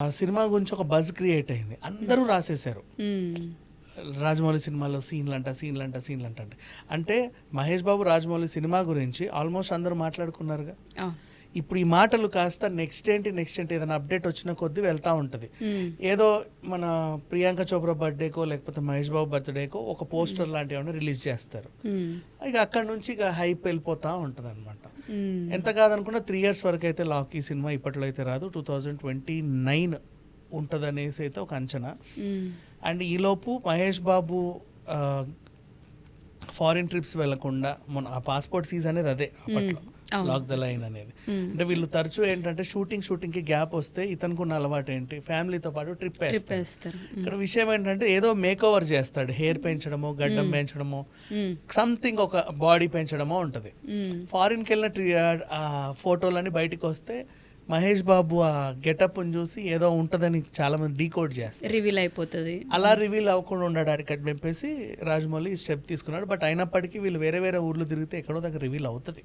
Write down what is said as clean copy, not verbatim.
ఆ సినిమా గురించి ఒక బజ్ క్రియేట్ అయింది, అందరూ రాసేశారు. రాజమౌళి సినిమాలో సీన్లు అంట అంటే మహేష్ బాబు రాజమౌళి సినిమా గురించి ఆల్మోస్ట్ అందరూ మాట్లాడుకున్నారుగా. ఇప్పుడు ఈ మాటలు కాస్త నెక్స్ట్ ఏంటి ఏదైనా అప్డేట్ వచ్చిన కొద్దీ వెళ్తూ ఉంటుంది. ఏదో మన ప్రియాంక చోప్రా బర్త్డేకో లేకపోతే మహేష్ బాబు బర్త్డేకో ఒక పోస్టర్ లాంటివి ఏమైనా రిలీజ్ చేస్తారు. ఇక అక్కడ నుంచి ఇక హైప్ వెళ్ళిపోతూ ఉంటుంది అనమాట. ఎంత కాదనుకున్నా 3 years వరకు అయితే లాక్ ఈ సినిమా ఇప్పట్లో అయితే రాదు, 2029 ఉంటుంది అనేసి అయితే ఒక అంచనా. అండ్ ఈలోపు మహేష్ బాబు ఫారిన్ ట్రిప్స్ వెళ్లకుండా మన ఆ పాస్పోర్ట్ సీజ్ అనేది అదే అప్పట్లో లాక్ ద లైన్ అనేది. అంటే వీళ్ళు తరచూ ఏంటంటే షూటింగ్ కి గ్యాప్ వస్తే ఇతనికి ఉన్న అలవాటు ఏంటి, ఫ్యామిలీతో పాటు ట్రిప్ వేస్తారు. ఇక్కడ విషయం ఏంటంటే ఏదో మేక్ ఓవర్ చేస్తాడు, హెయిర్ పెంచడమో గడ్డం పెంచడమో సంథింగ్ ఒక బాడీ పెంచడమో ఉంటుంది. ఫారిన్కి వెళ్ళిన ఫోటోలన్నీ బయటకు వస్తే మహేష్ బాబు ఆ గెటప్ చూసి ఏదో ఉంటుందని చాలా మంది డీకోడ్ చేస్తారు, రివీల్ అయిపోతుంది. అలా రివీల్ అవ్వకుండా ఉండడానికి అని చెప్పేసి రాజమౌళి ఈ స్టెప్ తీసుకున్నాడు. బట్ అయినప్పటికీ వీళ్ళు వేరే ఊర్లు తిరిగితే ఎక్కడో దగ్గర రివీల్ అవుతుంది.